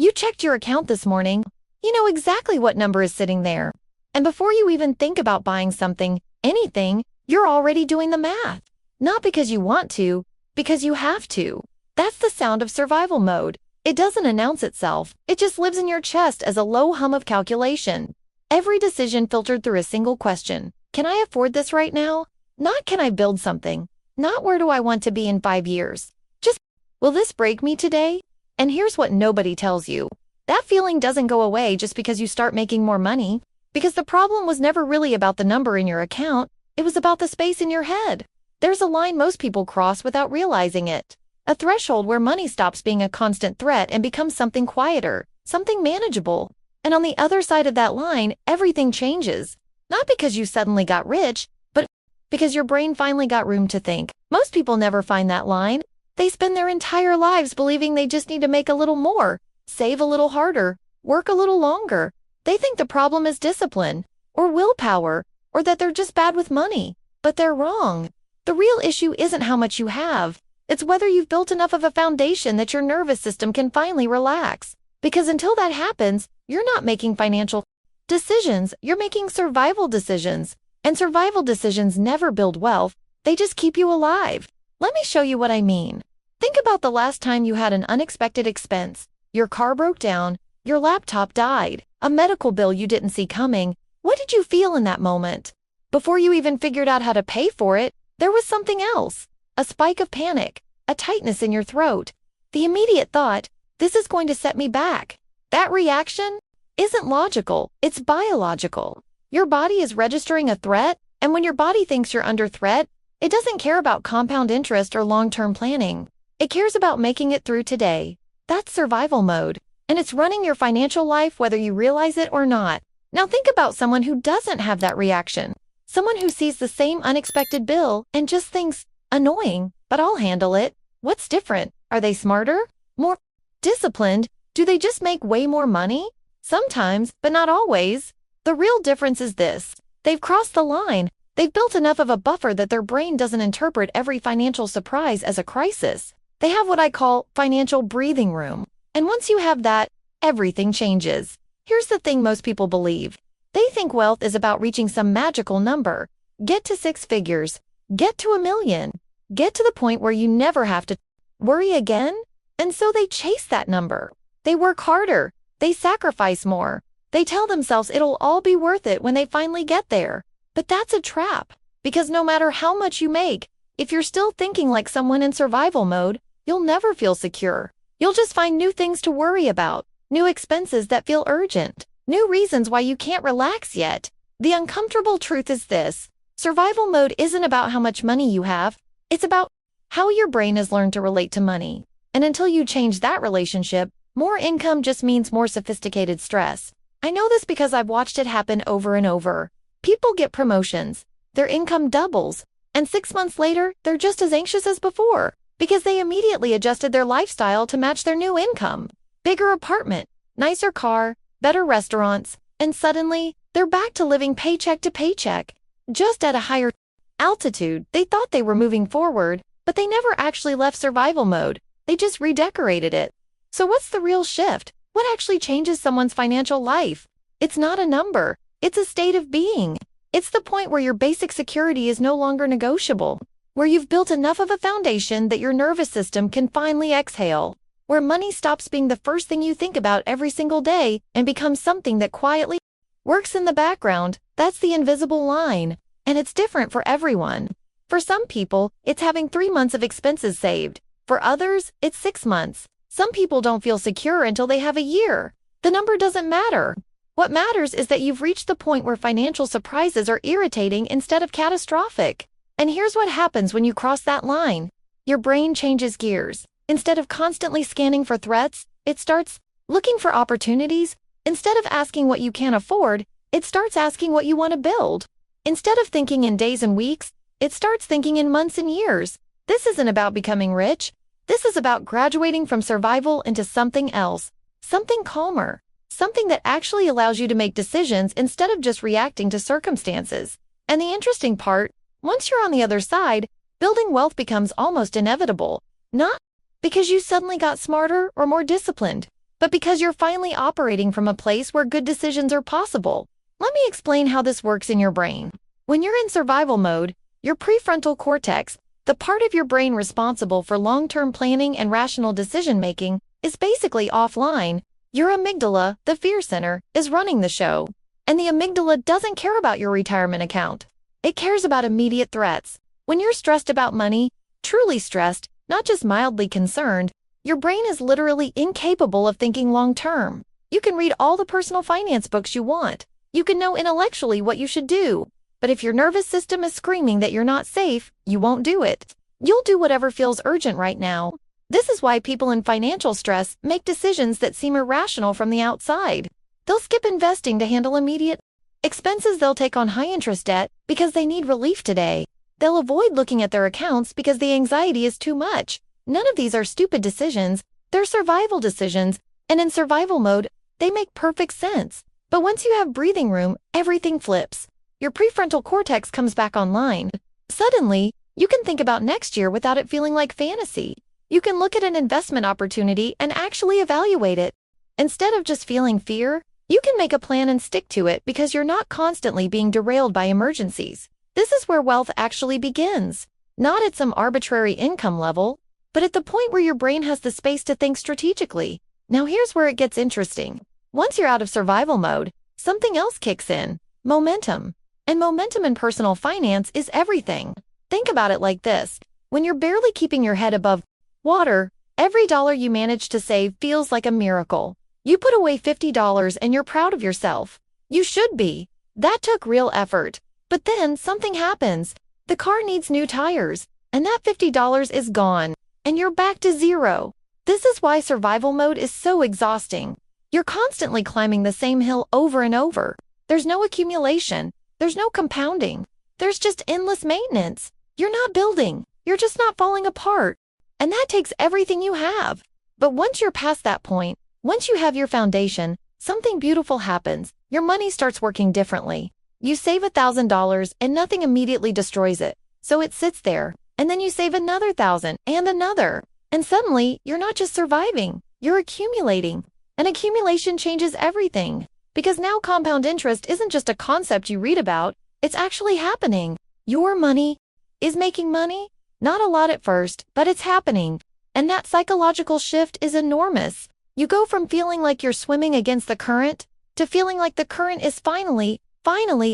You checked your account this morning. You know exactly what number is sitting there. And before you even think about buying something, anything, you're already doing the math. Not because you want to, because you have to. That's the sound of survival mode. It doesn't announce itself. It just lives in your chest as a low hum of calculation. Every decision filtered through a single question. Can I afford this right now? Not can I build something? Not where do I want to be in 5 years? Just, will this break me today? And here's what nobody tells you. That feeling doesn't go away just because you start making more money. Because the problem was never really about the number in your account. It was about the space in your head. There's a line most people cross without realizing it. A threshold where money stops being a constant threat and becomes something quieter, something manageable. And on the other side of that line, everything changes. Not because you suddenly got rich, but because your brain finally got room to think. Most people never find that line. They spend their entire lives believing they just need to make a little more, save a little harder, work a little longer. They think the problem is discipline, or willpower, or that they're just bad with money. But they're wrong. The real issue isn't how much you have. It's whether you've built enough of a foundation that your nervous system can finally relax. Because until that happens, you're not making financial decisions, you're making survival decisions. And survival decisions never build wealth, they just keep you alive. Let me show you what I mean. Think about the last time you had an unexpected expense. Your car broke down, your laptop died, a medical bill you didn't see coming. What did you feel in that moment? Before you even figured out how to pay for it, there was something else. A spike of panic, a tightness in your throat. The immediate thought, this is going to set me back. That reaction isn't logical, it's biological. Your body is registering a threat, and when your body thinks you're under threat, it doesn't care about compound interest or long-term planning. It cares about making it through today. That's survival mode, and it's running your financial life whether you realize it or not. Now think about someone who doesn't have that reaction. Someone who sees the same unexpected bill and just thinks, annoying, but I'll handle it. What's different? Are they smarter? More disciplined? Do they just make way more money? Sometimes, but not always. The real difference is this. They've crossed the line. They've built enough of a buffer that their brain doesn't interpret every financial surprise as a crisis. They have what I call financial breathing room. And once you have that, everything changes. Here's the thing most people believe. They think wealth is about reaching some magical number. Get to 6 figures. Get to 1 million. Get to the point where you never have to worry again. And so they chase that number. They work harder. They sacrifice more. They tell themselves it'll all be worth it when they finally get there. But that's a trap. Because no matter how much you make, if you're still thinking like someone in survival mode, you'll never feel secure. You'll just find new things to worry about, new expenses that feel urgent, new reasons why you can't relax yet. The uncomfortable truth is this. Survival mode isn't about how much money you have. It's about how your brain has learned to relate to money. And until you change that relationship, more income just means more sophisticated stress. I know this because I've watched it happen over and over. People get promotions, their income doubles, and 6 months later, they're just as anxious as before because they immediately adjusted their lifestyle to match their new income. Bigger apartment, nicer car, better restaurants, and suddenly, they're back to living paycheck to paycheck. Just at a higher altitude, they thought they were moving forward, but they never actually left survival mode. They just redecorated it. So what's the real shift? What actually changes someone's financial life? It's not a number. It's a state of being. It's the point where your basic security is no longer negotiable, where you've built enough of a foundation that your nervous system can finally exhale, where money stops being the first thing you think about every single day and becomes something that quietly works in the background. That's the invisible line, and it's different for everyone. For some people, it's having 3 months of expenses saved. For others, it's 6 months. Some people don't feel secure until they have a year. The number doesn't matter. What matters is that you've reached the point where financial surprises are irritating instead of catastrophic. And here's what happens when you cross that line. Your brain changes gears. Instead of constantly scanning for threats, it starts looking for opportunities. Instead of asking what you can't afford, it starts asking what you want to build. Instead of thinking in days and weeks, it starts thinking in months and years. This isn't about becoming rich. This is about graduating from survival into something else, something calmer, something that actually allows you to make decisions instead of just reacting to circumstances. And the interesting part, once you're on the other side, building wealth becomes almost inevitable. Not because you suddenly got smarter or more disciplined, but because you're finally operating from a place where good decisions are possible. Let me explain how this works in your brain. When you're in survival mode, your prefrontal cortex, the part of your brain responsible for long-term planning and rational decision-making, is basically offline. Your amygdala, the fear center, is running the show. And the amygdala doesn't care about your retirement account. It cares about immediate threats. When you're stressed about money, truly stressed, not just mildly concerned, your brain is literally incapable of thinking long-term. You can read all the personal finance books you want. You can know intellectually what you should do. But if your nervous system is screaming that you're not safe, you won't do it. You'll do whatever feels urgent right now. This is why people in financial stress make decisions that seem irrational from the outside. They'll skip investing to handle immediate expenses. They'll take on high-interest debt because they need relief today. They'll avoid looking at their accounts because the anxiety is too much. None of these are stupid decisions. They're survival decisions, and in survival mode, they make perfect sense. But once you have breathing room, everything flips. Your prefrontal cortex comes back online. Suddenly, you can think about next year without it feeling like fantasy. You can look at an investment opportunity and actually evaluate it. Instead of just feeling fear, you can make a plan and stick to it because you're not constantly being derailed by emergencies. This is where wealth actually begins. Not at some arbitrary income level, but at the point where your brain has the space to think strategically. Now here's where it gets interesting. Once you're out of survival mode, something else kicks in: momentum. And momentum in personal finance is everything. Think about it like this. When you're barely keeping your head above water, every dollar you manage to save feels like a miracle. You put away $50 and you're proud of yourself. You should be. That took real effort. But then something happens. The car needs new tires, and that $50 is gone, and you're back to zero. This is why survival mode is so exhausting. You're constantly climbing the same hill over and over. There's no accumulation. There's no compounding. There's just endless maintenance. You're not building. You're just not falling apart. And that takes everything you have. But once you're past that point, once you have your foundation, something beautiful happens. Your money starts working differently. You save $1,000 and nothing immediately destroys it. So it sits there. And then you save another 1,000 and another. And suddenly, you're not just surviving. You're accumulating. And accumulation changes everything. Because now compound interest isn't just a concept you read about. It's actually happening. Your money is making money. Not a lot at first, but it's happening. And that psychological shift is enormous. You go from feeling like you're swimming against the current to feeling like the current is finally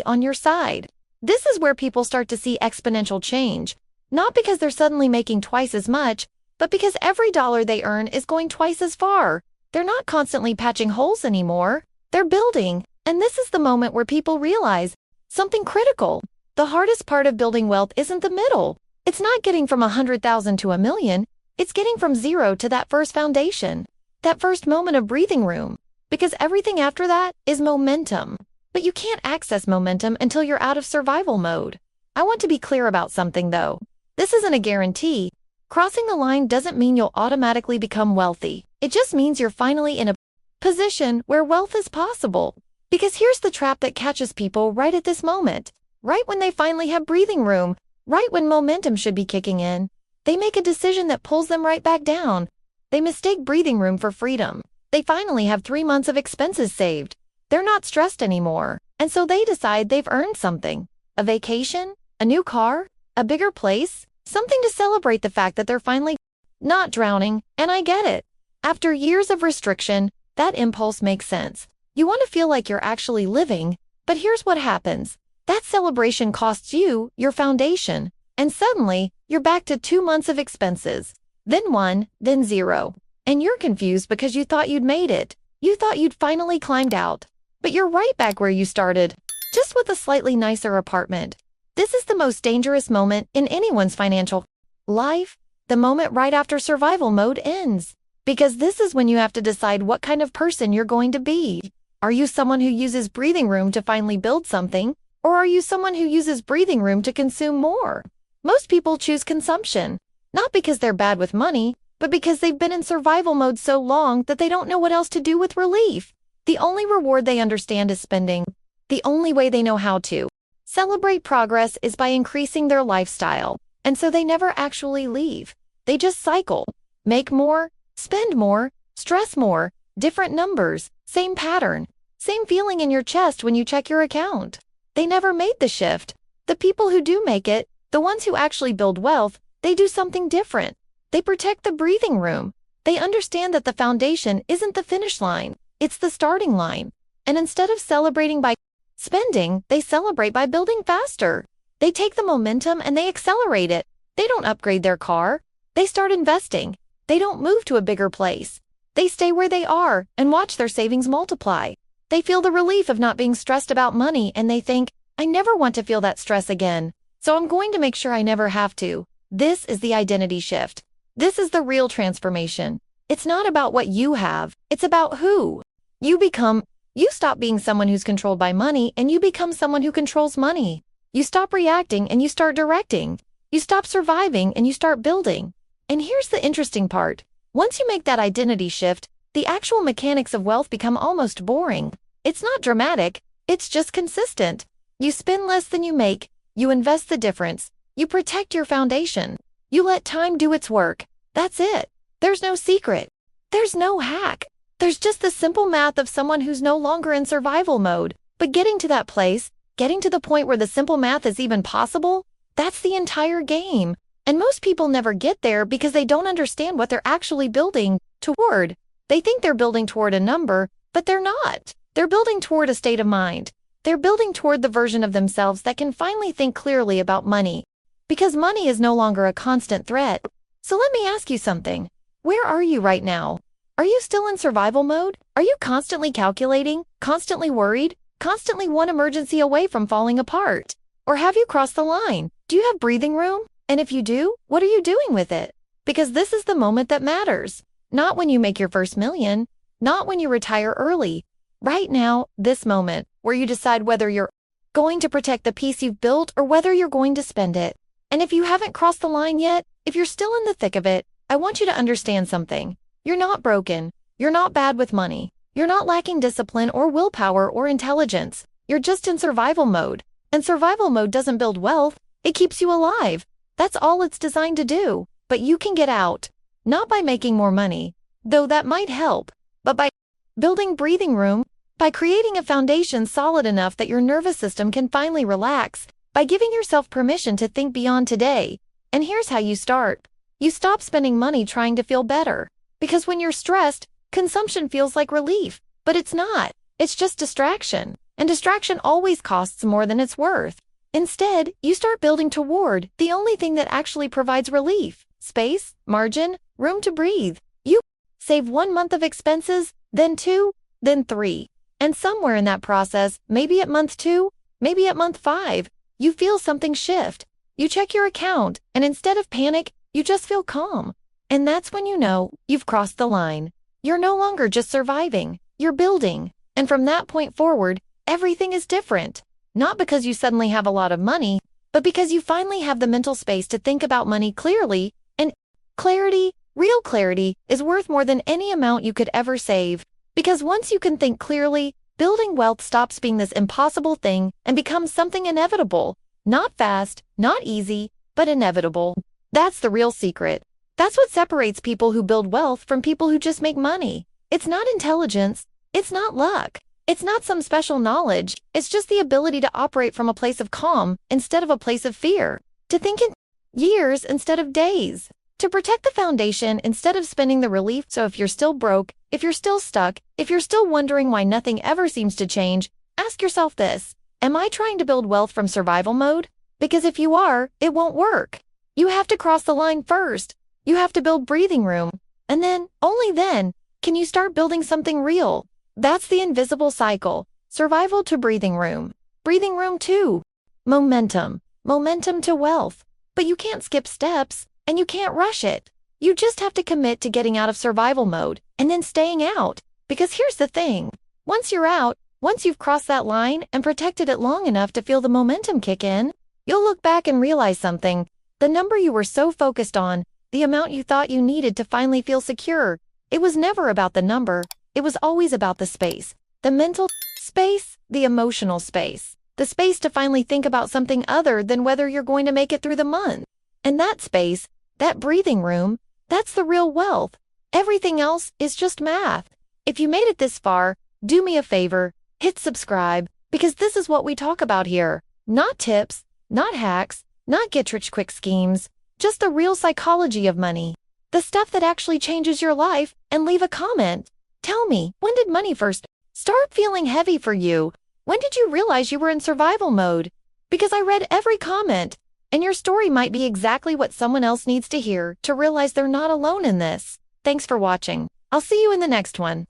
on your side. This is where people start to see exponential change. Not because they're suddenly making twice as much, but because every dollar they earn is going twice as far. They're not constantly patching holes anymore. They're building. And this is the moment where people realize something critical. The hardest part of building wealth isn't the middle. It's not getting from 100,000 to 1,000,000. It's getting from zero to that first foundation. That first moment of breathing room. Because everything after that is momentum. But you can't access momentum until you're out of survival mode. I want to be clear about something though. This isn't a guarantee. Crossing the line doesn't mean you'll automatically become wealthy. It just means you're finally in a position where wealth is possible. Because here's the trap that catches people right at this moment. Right when they finally have breathing room. Right when momentum should be kicking in. They make a decision that pulls them right back down. They mistake breathing room for freedom. They finally have 3 months of expenses saved. They're not stressed anymore. And so they decide they've earned something. A vacation? A new car? A bigger place? Something to celebrate the fact that they're finally not drowning. And I get it. After years of restriction, that impulse makes sense. You want to feel like you're actually living. But here's what happens. That celebration costs you your foundation. And suddenly, you're back to 2 months of expenses. Then 1, then 0. And you're confused because you thought you'd made it. You thought you'd finally climbed out. But you're right back where you started, just with a slightly nicer apartment. This is the most dangerous moment in anyone's financial life, the moment right after survival mode ends. Because this is when you have to decide what kind of person you're going to be. Are you someone who uses breathing room to finally build something? Or are you someone who uses breathing room to consume more? Most people choose consumption, not because they're bad with money, but because they've been in survival mode so long that they don't know what else to do with relief. The only reward they understand is spending. The only way they know how to celebrate progress is by increasing their lifestyle. And so they never actually leave. They just cycle. Make more, spend more, stress more, Different numbers, same pattern, same feeling in your chest when you check your account. They never made the shift. The people who do make it, the ones who actually build wealth, they do something different. They protect the breathing room. They understand that the foundation isn't the finish line, it's the starting line. And instead of celebrating by spending, they celebrate by building faster. They take the momentum and they accelerate it. They don't upgrade their car. They start investing. They don't move to a bigger place. They stay where they are and watch their savings multiply. They feel the relief of not being stressed about money and they think, I never want to feel that stress again, so I'm going to make sure I never have to. This is the identity shift. This is the real transformation. It's not about what you have, it's about who you become. You stop being someone who's controlled by money and you become someone who controls money. You stop reacting and you start directing. You stop surviving and you start building. And here's the interesting part. Once you make that identity shift, the actual mechanics of wealth become almost boring. It's not dramatic, it's just consistent. You spend less than you make, you invest the difference, you protect your foundation, you let time do its work. That's it. There's no secret. There's no hack. There's just the simple math of someone who's no longer in survival mode. But getting to that place, getting to the point where the simple math is even possible, that's the entire game. And most people never get there because they don't understand what they're actually building toward. They think they're building toward a number, but they're not. They're building toward a state of mind. They're building toward the version of themselves that can finally think clearly about money. Because money is no longer a constant threat. So let me ask you something. Where are you right now? Are you still in survival mode? Are you constantly calculating, constantly worried, constantly one emergency away from falling apart? Or have you crossed the line? Do you have breathing room? And if you do, what are you doing with it? Because this is the moment that matters. Not when you make your first million, not when you retire early. Right now, this moment, where you decide whether you're going to protect the peace you've built or whether you're going to spend it. And if you haven't crossed the line yet, if you're still in the thick of it, I want you to understand something. You're not broken. You're not bad with money. You're not lacking discipline or willpower or intelligence. You're just in survival mode. And survival mode doesn't build wealth. It keeps you alive. That's all it's designed to do. But you can get out. Not by making more money, though that might help, but by building breathing room, by creating a foundation solid enough that your nervous system can finally relax, by giving yourself permission to think beyond today. And here's how you start. You stop spending money trying to feel better. Because when you're stressed, consumption feels like relief. But it's not. It's just distraction. And distraction always costs more than it's worth. Instead, you start building toward the only thing that actually provides relief. Space, margin, room to breathe. You save 1 month of expenses, then 2, then 3. And somewhere in that process, maybe at month 2, maybe at month 5, you feel something shift. You check your account, and instead of panic, you just feel calm. And that's when you know you've crossed the line. You're no longer just surviving, you're building. And from that point forward, everything is different. Not because you suddenly have a lot of money, but because you finally have the mental space to think about money clearly. And clarity, real clarity, is worth more than any amount you could ever save. Because once you can think clearly, building wealth stops being this impossible thing and becomes something inevitable. Not fast, not easy, but inevitable. That's the real secret. That's what separates people who build wealth from people who just make money. It's not intelligence. It's not luck. It's not some special knowledge. It's just the ability to operate from a place of calm instead of a place of fear. To think in years instead of days. To protect the foundation instead of spending the relief. So if you're still broke, if you're still stuck, if you're still wondering why nothing ever seems to change, ask yourself this. Am I trying to build wealth from survival mode? Because if you are, it won't work. You have to cross the line first. You have to build breathing room. And then, only then, can you start building something real. That's the invisible cycle. Survival to breathing room. Breathing room to momentum. Momentum to wealth. But you can't skip steps, and you can't rush it. You just have to commit to getting out of survival mode, and then staying out. Because here's the thing. Once you're out, once you've crossed that line and protected it long enough to feel the momentum kick in, you'll look back and realize something. The number you were so focused on, the amount you thought you needed to finally feel secure, it was never about the number. It was always about the space. The mental space, the emotional space. The space to finally think about something other than whether you're going to make it through the month. And that space, that breathing room, that's the real wealth. Everything else is just math. If you made it this far, do me a favor, hit subscribe, because this is what we talk about here. Not tips, not hacks, not get-rich-quick schemes, just the real psychology of money. The stuff that actually changes your life. And leave a comment. Tell me, when did money first start feeling heavy for you? When did you realize you were in survival mode? Because I read every comment, and your story might be exactly what someone else needs to hear to realize they're not alone in this. Thanks for watching. I'll see you in the next one.